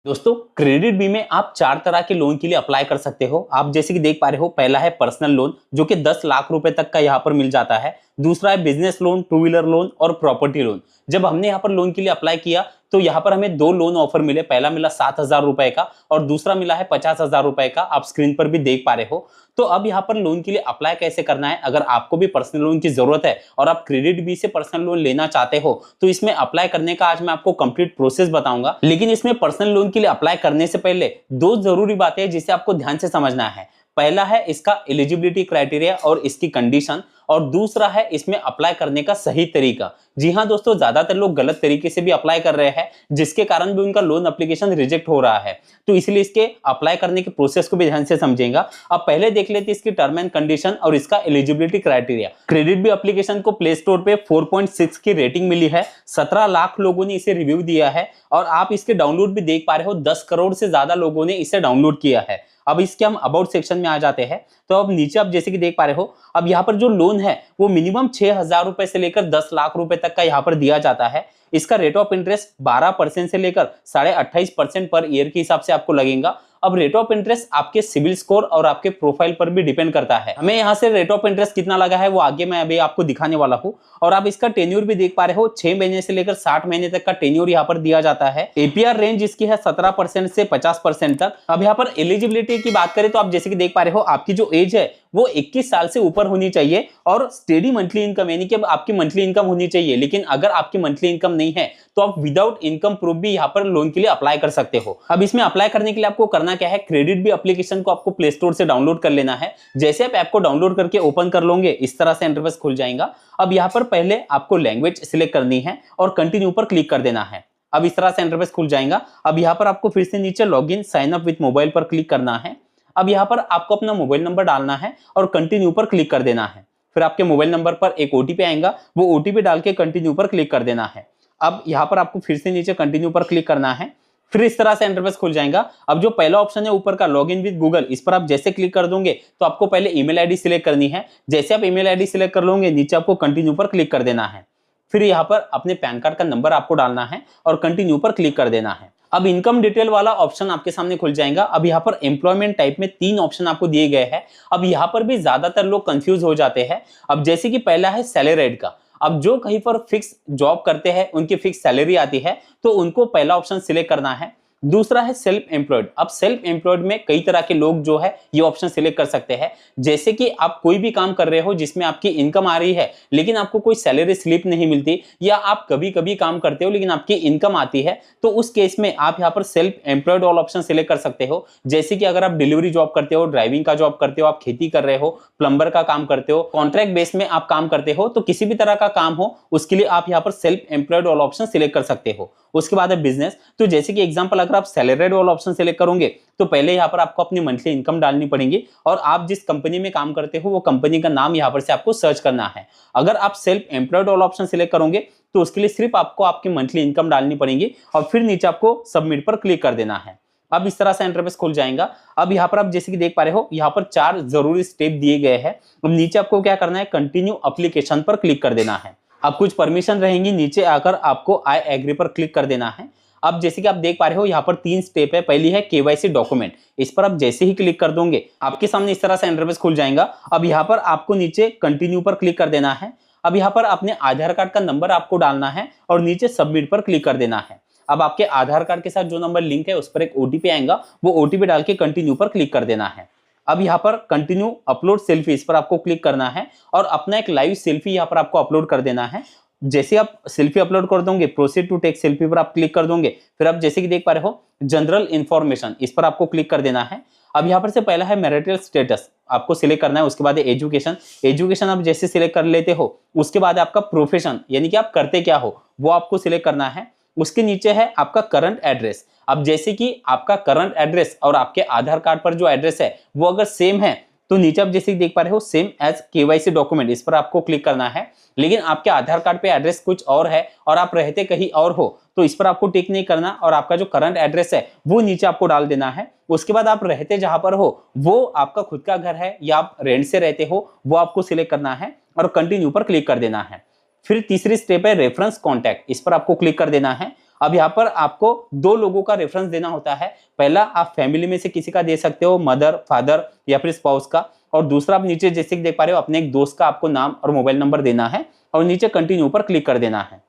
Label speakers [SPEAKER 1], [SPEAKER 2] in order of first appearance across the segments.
[SPEAKER 1] दोस्तों credit B में आप चार तरह के लोन के लिए अप्लाई कर सकते हो। आप जैसे कि देख पा रहे हो, पहला है पर्सनल लोन जो कि 10 लाख रुपए तक का यहाँ पर मिल जाता है। दूसरा है business loan, two wheeler loan और प्रॉपर्टी लोन। जब हमने यहाँ पर लोन के लिए अप्लाई किया तो यहाँ पर हमें दो लोन ऑफर मिले। पहला मिला 7,000 रुपए का और दूसरा मिला है 50,000 रुपए का। आप स्क्रीन पर भी देख पा रहे हो। तो अब यहाँ पर लोन के लिए अप्लाई कैसे करना है, अगर आपको भी पर्सनल लोन की जरूरत है और आप क्रेडिट बी से पर्सनल लोन लेना चाहते हो तो इसमें अप्लाई करने का आज मैं आपको कंप्लीट प्रोसेस बताऊंगा। लेकिन इसमें पर्सनल लोन के लिए अप्लाई करने से पहले दो जरूरी बातें हैं जिसे आपको ध्यान से समझना है। पहला है इसका एलिजिबिलिटी क्राइटेरिया और इसकी कंडीशन, और दूसरा है इसमें अप्लाई करने का सही तरीका। जी हाँ दोस्तों, ज्यादातर लोग गलत तरीके से भी अप्लाई कर रहे हैं जिसके कारण भी उनका लोन एप्लीकेशन रिजेक्ट हो रहा है। तो इसलिए इसके अप्लाई करने के प्रोसेस को भी ध्यान से समझेगा। अब पहले देख लेते हैं इसकी टर्म एंड कंडीशन और इसका eligibility criteria. Credit B application को प्ले स्टोर पे 4.6 की रेटिंग मिली है। 17 लाख लोगों ने इसे रिव्यू दिया है और आप इसके डाउनलोड भी देख पा रहे हो, 10 करोड़ से ज्यादा लोगों ने इसे डाउनलोड किया है। अब इसके हम अबाउट सेक्शन में आ जाते हैं। तो अब नीचे आप जैसे कि देख पा रहे हो, अब यहाँ पर जो लोन है वो मिनिमम 6,000 रुपए से लेकर 10 लाख रुपए तक का यहाँ पर दिया जाता है। इसका रेट ऑफ इंटरेस्ट 12% से लेकर 28.5% पर ईयर के हिसाब से आपको लगेगा। अब रेट ऑफ इंटरेस्ट आपके सिविल स्कोर और आपके प्रोफाइल पर भी डिपेंड करता है। हमें यहाँ से रेट ऑफ इंटरेस्ट कितना लगा है वो आगे मैं अभी आपको दिखाने वाला हूँ। और आप इसका टेन्योर भी देख पा रहे हो, 6 महीने से लेकर 60 महीने तक का टेन्योर यहाँ पर दिया जाता है। एपीआर रेंज इसकी है 17% से 50% तक। अब यहाँ पर एलिजिबिलिटी की बात करें तो आप जैसे कि देख पा रहे हो, आपकी जो एज है वो 21 साल से ऊपर होनी चाहिए और स्टेडी मंथली इनकम, यानी कि आपकी मंथली इनकम होनी चाहिए। लेकिन अगर आपकी मंथली इनकम नहीं है तो आप विदाउट इनकम प्रूफ भी यहाँ पर लोन के लिए अप्लाई कर सकते हो। अब इसमें अप्लाई करने के लिए आपको करना क्या है, क्रेडिट बी एप्लीकेशन को आपको प्ले स्टोर से डाउनलोड कर लेना है। जैसे आप ऐप को डाउनलोड करके ओपन कर लोगे इस तरह से इंटरफेस खुल जाएगा। अब यहाँ पर पहले आपको लैंग्वेज सिलेक्ट करनी है और कंटिन्यू पर क्लिक कर देना है। अब इस तरह से इंटरफेस खुल जाएगा। अब यहाँ पर आपको फिर से नीचे login sign up with mobile पर क्लिक करना है। अब यहाँ पर आपको अपना मोबाइल नंबर डालना है और कंटिन्यू पर क्लिक कर देना है। फिर आपके मोबाइल नंबर पर एक ओटीपी आएगा, वो ओटीपी डाल के कंटिन्यू पर क्लिक कर देना है। अब यहाँ पर आपको फिर से नीचे कंटिन्यू पर क्लिक करना है। फिर इस तरह से इंटरफेस खुल जाएगा। अब जो पहला ऑप्शन है ऊपर का लॉगिन विद गूगल, इस पर आप जैसे क्लिक कर दोगे तो आपको पहले ईमेल आईडी सिलेक्ट करनी है। जैसे आप ईमेल आईडी सिलेक्ट कर लोगे नीचे आपको कंटिन्यू पर क्लिक कर देना है। फिर यहाँ पर अपने पैन कार्ड का नंबर आपको डालना है और कंटिन्यू पर क्लिक कर देना है। अब इनकम डिटेल वाला ऑप्शन आपके सामने खुल जाएगा। अब यहाँ पर एम्प्लॉयमेंट टाइप में 3 ऑप्शन आपको दिए गए हैं। अब यहाँ पर भी ज्यादातर लोग कंफ्यूज हो जाते हैं। अब जैसे कि पहला है सैलरीड का। अब जो कहीं पर फिक्स जॉब करते हैं उनकी फिक्स सैलरी आती है तो उनको पहला ऑप्शन सिलेक्ट करना है। दूसरा है सेल्फ एम्प्लॉयड। अब सेल्फ एम्प्लॉयड में कई तरह के लोग जो है ये ऑप्शन सिलेक्ट कर सकते हैं। जैसे कि आप कोई भी काम कर रहे हो जिसमें आपकी इनकम आ रही है लेकिन आपको कोई सैलरी स्लिप नहीं मिलती, या आप कभी कभी काम करते हो लेकिन आपकी इनकम आती है, तो उस केस में आप यहाँ पर सेल्फ एम्प्लॉयड वाला ऑप्शन सिलेक्ट कर सकते हो। जैसे कि अगर आप डिलीवरी जॉब करते हो, ड्राइविंग का जॉब करते हो, आप खेती कर रहे हो, प्लम्बर का काम करते हो, कॉन्ट्रैक्ट बेस में आप काम करते हो, तो किसी भी तरह का काम हो उसके लिए आप यहाँ पर सेल्फ एम्प्लॉयड वाला ऑप्शन सिलेक्ट कर सकते हो। उसके बाद है बिजनेस। तो जैसे कि एग्जांपल अगर आप सैलरीड वाला ऑप्शन सिलेक्ट करोगे तो पहले यहाँ पर आपको अपनी मंथली इनकम डालनी पड़ेगी और आप जिस कंपनी में काम करते हो वो कंपनी का नाम यहाँ पर से आपको सर्च करना है। अगर आप सेल्फ एम्प्लॉयड वाला ऑप्शन सिलेक्ट करोगे तो उसके लिए सिर्फ आपको आपकी मंथली इनकम डालनी पड़ेगी और फिर नीचे आपको सबमिट पर क्लिक कर देना है। अब इस तरह से इंटरफेस खुल जाएगा। अब यहाँ पर आप जैसे कि देख पा रहे हो, यहाँ पर 4 जरूरी स्टेप दिए गए हैं। अब नीचे आपको क्या करना है, कंटिन्यू एप्लीकेशन पर क्लिक कर देना है। अब कुछ परमिशन रहेंगी, नीचे आकर आपको आई एग्री पर क्लिक कर देना है। अब जैसे कि आप देख पा रहे हो यहाँ पर 3 स्टेप है। पहली है केवाईसी डॉक्यूमेंट। इस पर आप जैसे ही क्लिक कर दोगे आपके सामने इस तरह से इंटरफेस खुल जाएगा। अब यहाँ पर आपको नीचे कंटिन्यू पर क्लिक कर देना है। अब यहाँ पर अपने आधार कार्ड का नंबर आपको डालना है और नीचे सबमिट पर क्लिक कर देना है। अब आपके आधार कार्ड के साथ जो नंबर लिंक है उस पर एक ओटीपी आएगा, वो ओटीपी डाल के कंटिन्यू पर क्लिक कर देना है। अब यहाँ पर कंटिन्यू अपलोड सेल्फी, इस पर आपको क्लिक करना है और अपना एक लाइव सेल्फी यहाँ पर आपको अपलोड कर देना है। जैसे आप सेल्फी अपलोड कर दोगे प्रोसीड टू टेक सेल्फी पर आप क्लिक कर दोगे। फिर आप जैसे कि देख पा रहे हो जनरल इंफॉर्मेशन, इस पर आपको क्लिक कर देना है। अब यहाँ पर से पहला है मैरिटल स्टेटस, आपको सिलेक्ट करना है। उसके बाद एजुकेशन, एजुकेशन आप जैसे सिलेक्ट कर लेते हो उसके बाद आपका प्रोफेशन, यानी कि आप करते क्या हो, वो आपको सिलेक्ट करना है। उसके नीचे है आपका करंट एड्रेस। अब जैसे कि आपका करंट एड्रेस और आपके आधार कार्ड पर जो एड्रेस है वो अगर सेम है तो नीचे आप जैसे देख पा रहे हो सेम एज केवाईसी डॉक्यूमेंट, इस पर आपको क्लिक करना है। लेकिन आपके आधार कार्ड पे एड्रेस कुछ और है और आप रहते कहीं और हो तो इस पर आपको टिक नहीं करना और आपका जो करंट एड्रेस है वो नीचे आपको डाल देना है। उसके बाद आप रहते जहां पर हो वो आपका खुद का घर है या आप रेंट से रहते हो वो आपको सिलेक्ट करना है और कंटिन्यू पर क्लिक कर देना है। फिर तीसरी स्टेप है रेफरेंस कॉन्टैक्ट, इस पर आपको क्लिक कर देना है। अब यहाँ पर आपको 2 लोगों का रेफरेंस देना होता है। पहला आप फैमिली में से किसी का दे सकते हो, मदर, फादर या फिर स्पाउस का, और दूसरा आप नीचे जैसे कि देख पा रहे हो अपने एक दोस्त का आपको नाम और मोबाइल नंबर देना है और नीचे कंटिन्यू पर क्लिक कर देना है।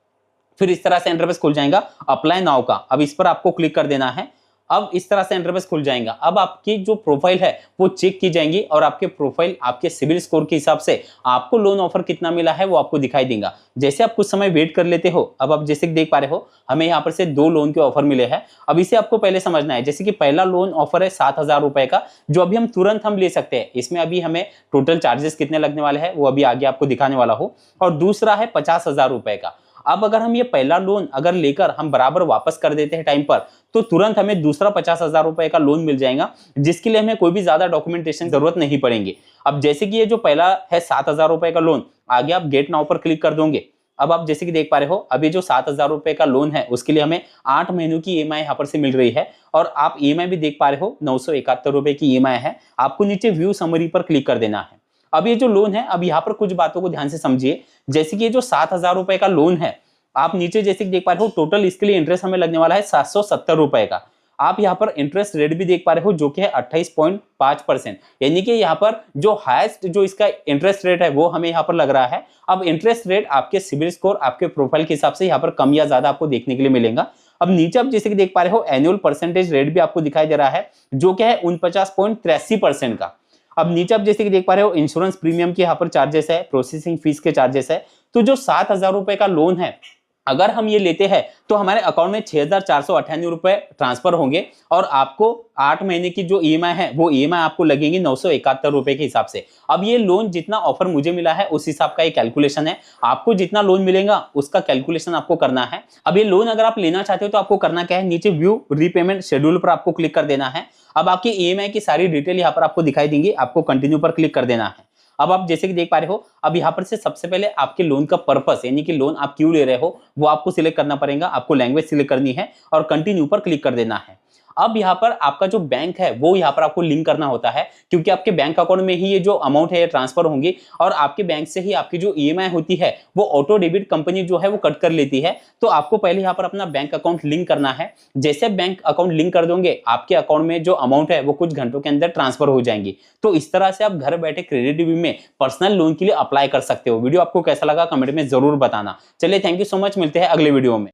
[SPEAKER 1] फिर इस तरह से इंटरफेस खुल जाएगा अप्लाई नाउ का। अब इस पर आपको क्लिक कर देना है। अब इस तरह से इंटरफेस खुल जाएगा। अब आपकी जो प्रोफाइल है वो चेक की जाएंगी और आपके प्रोफाइल आपके सिविल स्कोर के हिसाब से आपको लोन ऑफर कितना मिला है वो आपको दिखाई देगा। जैसे आप कुछ समय वेट कर लेते हो, अब आप जैसे देख पा रहे हो हमें यहाँ पर से 2 लोन के ऑफर मिले हैं। अब इसे आपको पहले समझना है। जैसे कि पहला लोन ऑफर है 7,000 रुपए का, जो अभी हम तुरंत ले सकते हैं। इसमें अभी हमें टोटल चार्जेस कितने लगने वाले हैं वो अभी आगे आपको दिखाने वाला हूँ। और दूसरा है 50,000 रुपए का। अब अगर हम ये पहला लोन अगर लेकर हम बराबर वापस कर देते हैं टाइम पर, तो तुरंत हमें दूसरा 50,000 रुपए का लोन मिल जाएगा, जिसके लिए हमें कोई भी ज्यादा डॉक्यूमेंटेशन जरूरत नहीं पड़ेगी। अब जैसे कि ये जो पहला है 7,000 रुपए का लोन, आगे आप गेट नाउ पर क्लिक कर दोगे। अब आप जैसे कि देख पा रहे हो अभी जो 7,000 रुपए का लोन है उसके लिए हमें 8 महीनों की ईएमआई यहाँ पर से मिल रही है। और आप ईएमआई भी देख पा रहे हो 971 रुपए की ईएमआई है। आपको नीचे व्यू समरी पर क्लिक कर देना है। अब ये जो लोन है, अब यहाँ पर कुछ बातों को ध्यान से समझिए। जैसे कि ये जो 7,000 रुपए का लोन है, आप नीचे जैसे देख पा रहे हो टोटल इसके लिए इंटरेस्ट हमें लगने वाला है 770 रुपए का। आप यहाँ पर इंटरेस्ट रेट भी देख पा रहे हो जो कि है 28.5%, यानी कि यहाँ पर जो हाईएस्ट जो इसका इंटरेस्ट रेट है वो हमें यहाँ पर लग रहा है। अब इंटरेस्ट रेट आपके सिविल स्कोर आपके प्रोफाइल के हिसाब से यहाँ पर कम या ज्यादा आपको देखने के लिए मिलेगा। अब नीचे आप जैसे कि देख पा रहे हो एनुअल परसेंटेज रेट भी आपको दिखाई दे रहा है जो कि है 49.83% का। अब नीचे आप जैसे कि देख पा रहे हो इंश्योरेंस प्रीमियम के यहाँ पर चार्जेस है, प्रोसेसिंग फीस के चार्जेस है। तो जो 7,000 रुपए का लोन है, अगर हम ये लेते हैं तो हमारे अकाउंट में 6,498 रुपए ट्रांसफर होंगे और आपको 8 महीने की जो ईएमआई है वो ईएमआई आपको लगेंगी 971 रुपए के हिसाब से। अब ये लोन जितना ऑफर मुझे मिला है उस हिसाब का ये कैलकुलेशन है। आपको जितना लोन मिलेगा उसका कैलकुलेशन आपको करना है। अब ये लोन अगर आप लेना चाहते हो तो आपको करना क्या है, नीचे व्यू रीपेमेंट शेड्यूल पर आपको क्लिक कर देना है। अब आपकी ईएमआई की सारी डिटेल यहाँ पर आपको दिखाई देंगी, आपको कंटिन्यू पर क्लिक कर देना है। अब आप जैसे कि देख पा रहे हो अब यहाँ पर से सबसे पहले आपके लोन का पर्पस, यानी कि लोन आप क्यों ले रहे हो वो आपको सिलेक्ट करना पड़ेगा। आपको लैंग्वेज सिलेक्ट करनी है और कंटिन्यू पर क्लिक कर देना है। अब यहाँ पर आपका जो बैंक है वो यहाँ पर आपको लिंक करना होता है, क्योंकि आपके बैंक अकाउंट में ही ये जो अमाउंट है ये ट्रांसफर होंगी और आपके बैंक से ही आपकी जो ईएमआई होती है वो ऑटो डेबिट कंपनी जो है वो कट कर लेती है। तो आपको पहले यहाँ पर अपना बैंक अकाउंट लिंक करना है। जैसे बैंक अकाउंट लिंक कर दोगे आपके अकाउंट में जो अमाउंट है वो कुछ घंटों के अंदर ट्रांसफर हो जाएंगी। तो इस तरह से आप घर बैठे क्रेडिट रिव्यू में पर्सनल लोन के लिए अप्लाई कर सकते हो। वीडियो आपको कैसा लगा कमेंट में जरूर बताना। चलिए थैंक यू सो मच, मिलते हैं अगले वीडियो में।